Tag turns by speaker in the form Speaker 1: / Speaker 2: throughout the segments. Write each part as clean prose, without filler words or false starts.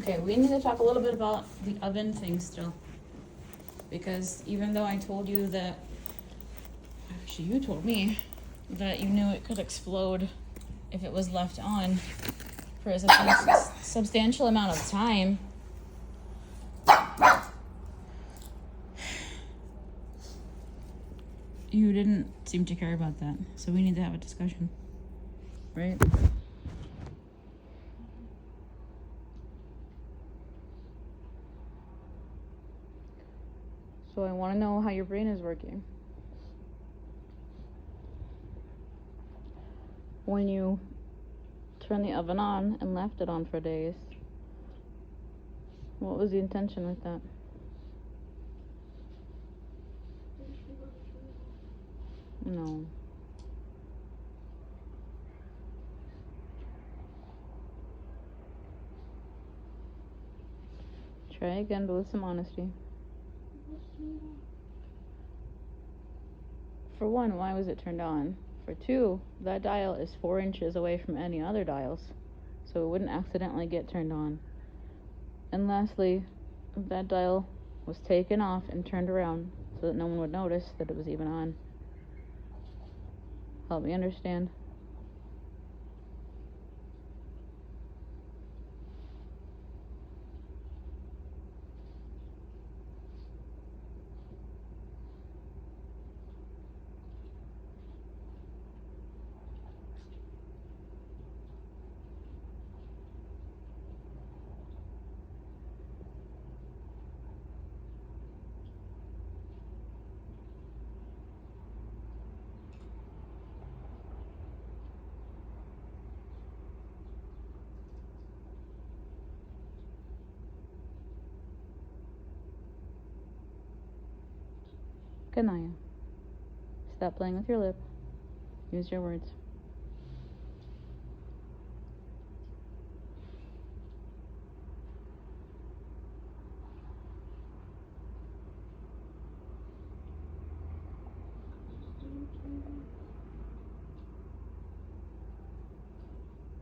Speaker 1: Okay, we need to talk a little bit about the oven thing still. Because even though I told you that, actually you told me that you knew it could explode if it was left on for a substantial amount of time. You didn't seem to care about that, so we need to have a discussion, right? So I want to know how your brain is working. When you turned the oven on and left it on for days, what was the intention with that? No. Try again, but with some honesty. For one, why was it turned on? For two, that dial is 4 inches away from any other dials, so it wouldn't accidentally get turned on. And lastly, that dial was taken off and turned around so that no one would notice that it was even on. Help me understand. Kanaya, stop playing with your lip. Use your words.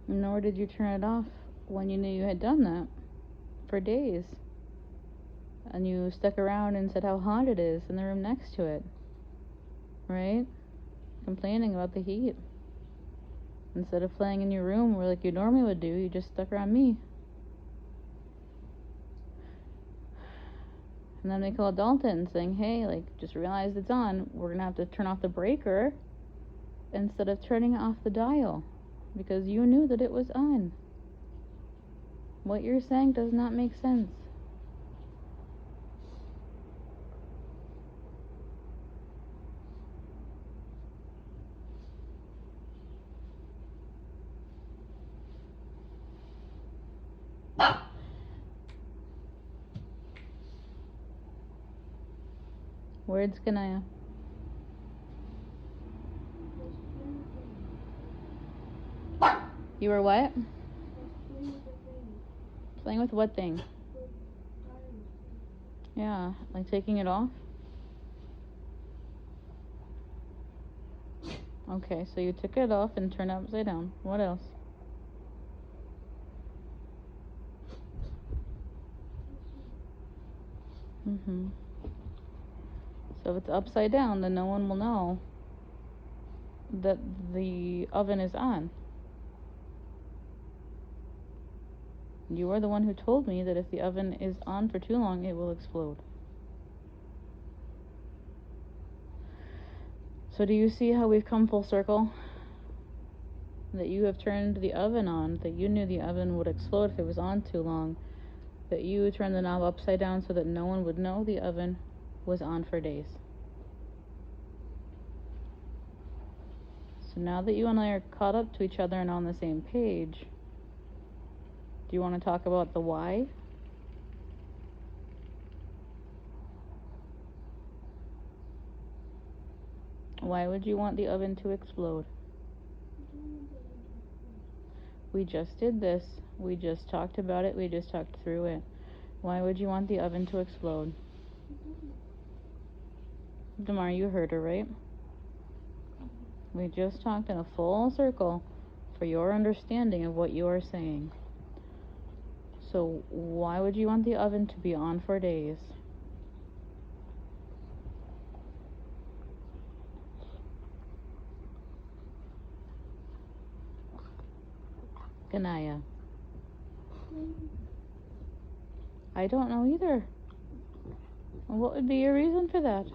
Speaker 1: Nor did you turn it off when you knew you had done that for days. And you stuck around and said how hot it is in the room next to it, right? Complaining about the heat. Instead of playing in your room where like you normally would do, you just stuck around me. And then they called Dalton saying, hey, like, just realized it's on. We're going to have to turn off the breaker instead of turning off the dial because you knew that it was on. What you're saying does not make sense. Words, Kanaya. You were what? Playing with what thing? Yeah, like taking it off? Okay, so you took it off and turned it upside down. What else? So if it's upside down, then no one will know that the oven is on. You are the one who told me that if the oven is on for too long, it will explode. So do you see how we've come full circle? That you have turned the oven on, that you knew the oven would explode if it was on too long, that you turned the knob upside down so that no one would know the oven was on for days. So now that you and I are caught up to each other and on the same page, do you want to talk about the why? Why would you want the oven to explode? We just did this. We just talked about it. We just talked through it. Why would you want the oven to explode? Damar, you heard her, right? We just talked in a full circle for your understanding of what you are saying. So why would you want the oven to be on for days? Ganaya. I don't know either. What would be your reason for that?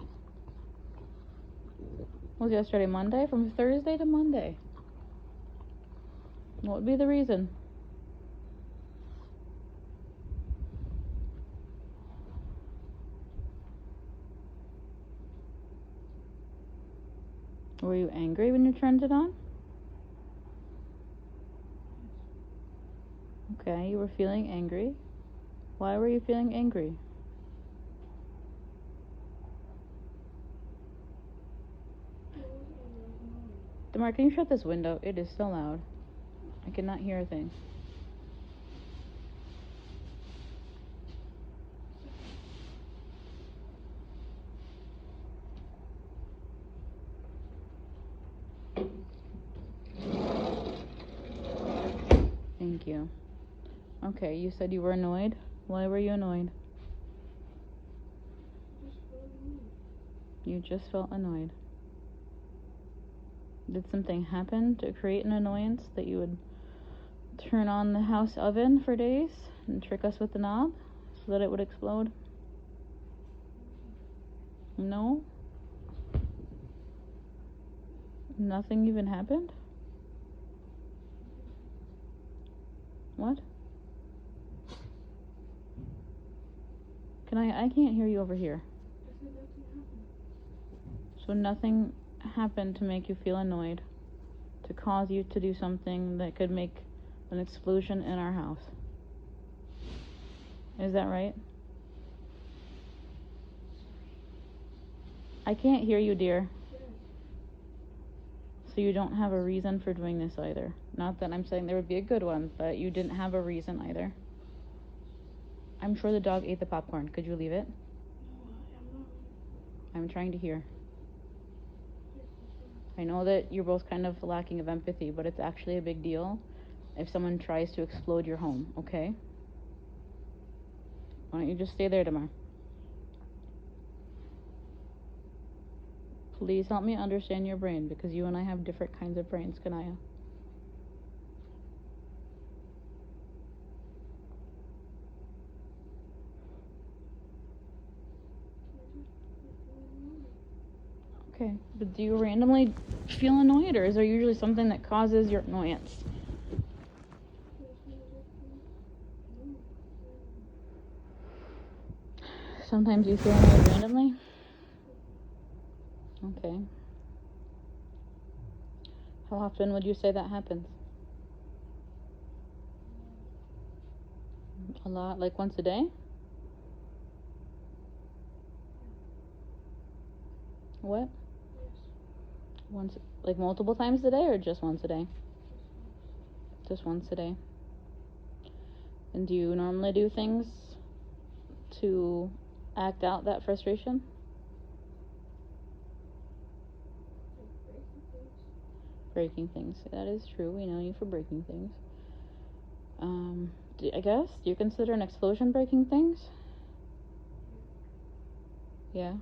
Speaker 1: Was yesterday Monday? From Thursday to Monday. What would be the reason? Were you angry when you turned it on? Okay, you were feeling angry. Why were you feeling angry? Demar, can you shut this window? It is so loud. I cannot hear a thing. Thank you. Okay, you said you were annoyed. Why were you annoyed? You just felt annoyed. Did something happen to create an annoyance that you would turn on the house oven for days and trick us with the knob so that it would explode? No? Nothing even happened? What? I can't hear you over here. So nothing happened to make you feel annoyed, to cause you to do something that could make an explosion in our house. Is that right? I can't hear you, dear. So you don't have a reason for doing this either. Not that I'm saying there would be a good one, but you didn't have a reason either. I'm sure the dog ate the popcorn. Could you leave it? I'm trying to hear. I know that you're both kind of lacking of empathy, but it's actually a big deal if someone tries to explode your home, okay? Why don't you just stay there, Damar? Please help me understand your brain, because you and I have different kinds of brains, Kanaya. Okay, but do you randomly feel annoyed, or is there usually something that causes your annoyance? Sometimes you feel annoyed randomly? Okay. How often would you say that happens? A lot, like once a day? What? Once, like multiple times a day, or just once a day? Just once a day. And do you normally do things to act out that frustration? Breaking things. That is true. We know you for breaking things. I guess, do you consider an explosion breaking things? Yeah.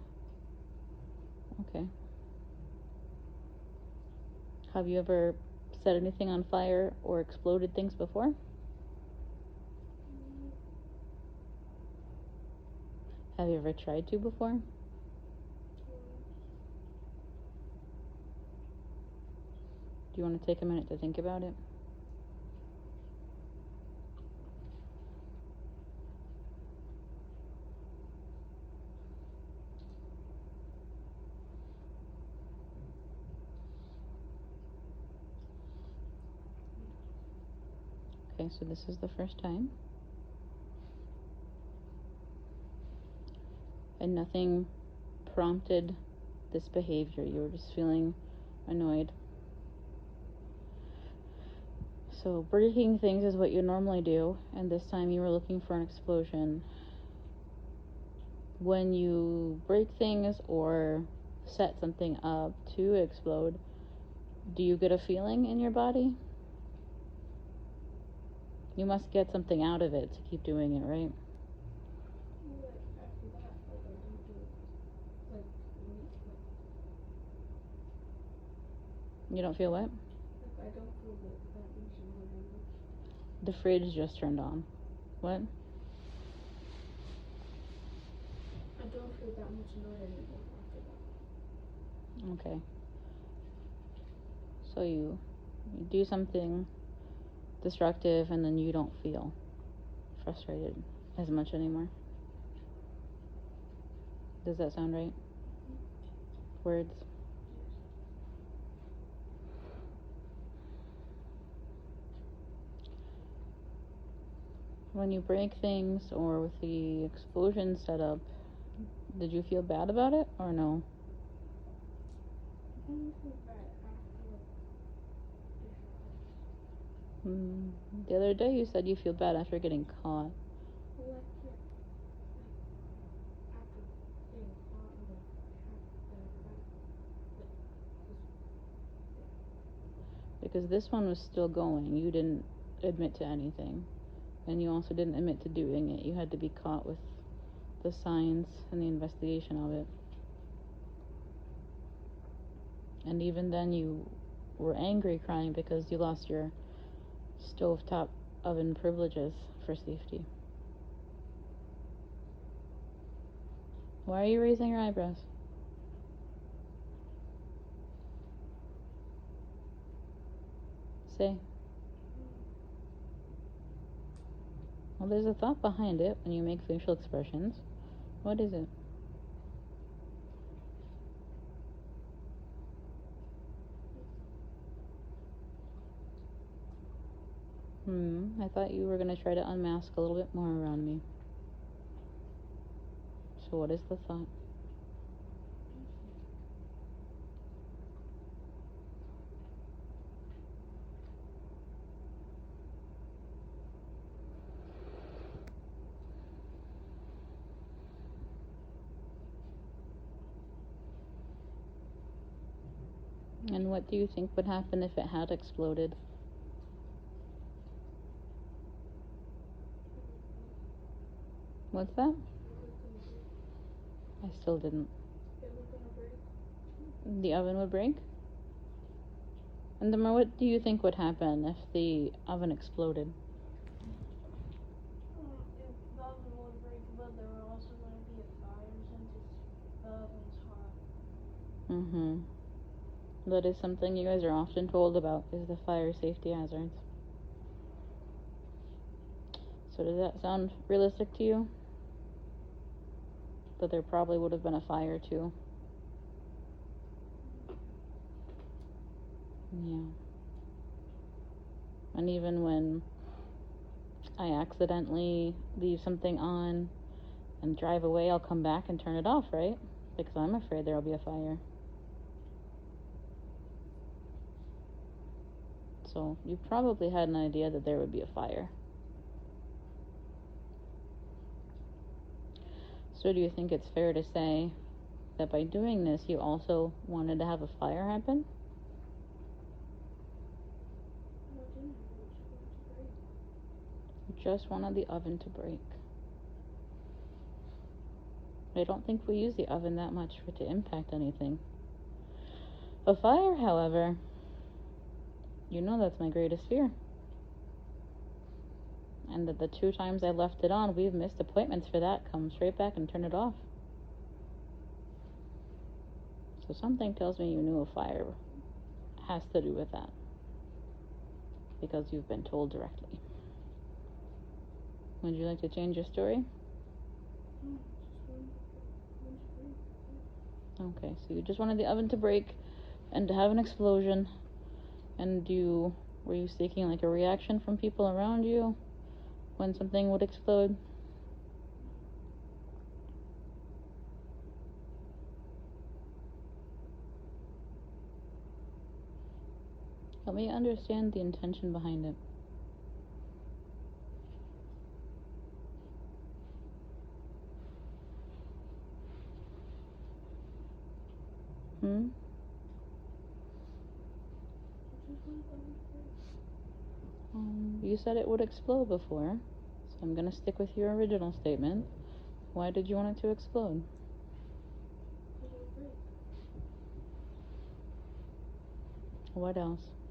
Speaker 1: Okay. Have you ever set anything on fire or exploded things before? Have you ever tried to before? Do you want to take a minute to think about it? Okay, so this is the first time. And nothing prompted this behavior. You were just feeling annoyed. So breaking things is what you normally do, and this time you were looking for an explosion. When you break things or set something up to explode, do you get a feeling in your body? You must get something out of it to keep doing it, right?
Speaker 2: Well, like, after that, like, I don't do it. Like,
Speaker 1: You don't feel what?
Speaker 2: like, I don't feel that much annoyed anymore.
Speaker 1: The fridge just turned on. What?
Speaker 2: I don't feel that much annoyed anymore after that.
Speaker 1: Okay. So you do something destructive and then you don't feel frustrated as much anymore. Does that sound right? Words? When you break things or with the explosion setup, did you feel bad about it or no?
Speaker 2: I don't feel bad after it happens.
Speaker 1: The other day you said you feel bad after getting caught.
Speaker 2: Well, like, yeah, like, after getting caught and, like,
Speaker 1: Because this one was still going. You didn't admit to anything. And you also didn't admit to doing it. You had to be caught with the signs and the investigation of it. And even then you were angry crying because you lost your stovetop oven privileges for safety. Why are you raising your eyebrows? Say. Well, there's a thought behind it when you make facial expressions. What is it? I thought you were going to try to unmask a little bit more around me. So what is the thought? And what do you think would happen if it had exploded? What's that?
Speaker 2: it was gonna break.
Speaker 1: I still didn't.
Speaker 2: It was gonna break.
Speaker 1: The oven would break? And then what do you think would happen if the oven exploded?
Speaker 2: The oven would break, but there were also going to be a fire since the oven's hot.
Speaker 1: That is something you guys are often told about, is the fire safety hazards. So does that sound realistic to you? That there probably would have been a fire too. Yeah. And even when I accidentally leave something on and drive away, I'll come back and turn it off, right? Because I'm afraid there'll be a fire. So you probably had an idea that there would be a fire. So do you think it's fair to say that by doing this, you also wanted to have a fire happen?
Speaker 2: No, I didn't. I just wanted to break.
Speaker 1: You just wanted the oven to break. I don't think we use the oven that much for it to impact anything. A fire, however, you know that's my greatest fear. And that the 2 times I left it on, we've missed appointments for that. Come straight back and turn it off. So something tells me you knew a fire has to do with that. Because you've been told directly. Would you like to change your story?
Speaker 2: No, just wanted the oven to break.
Speaker 1: Okay, so you just wanted the oven to break and to have an explosion. And were you seeking like a reaction from people around you when something would explode? Help me understand the intention behind it. You said it would explode before, so I'm gonna stick with your original statement. Why did you want it to explode?
Speaker 2: Because it would break.
Speaker 1: What else?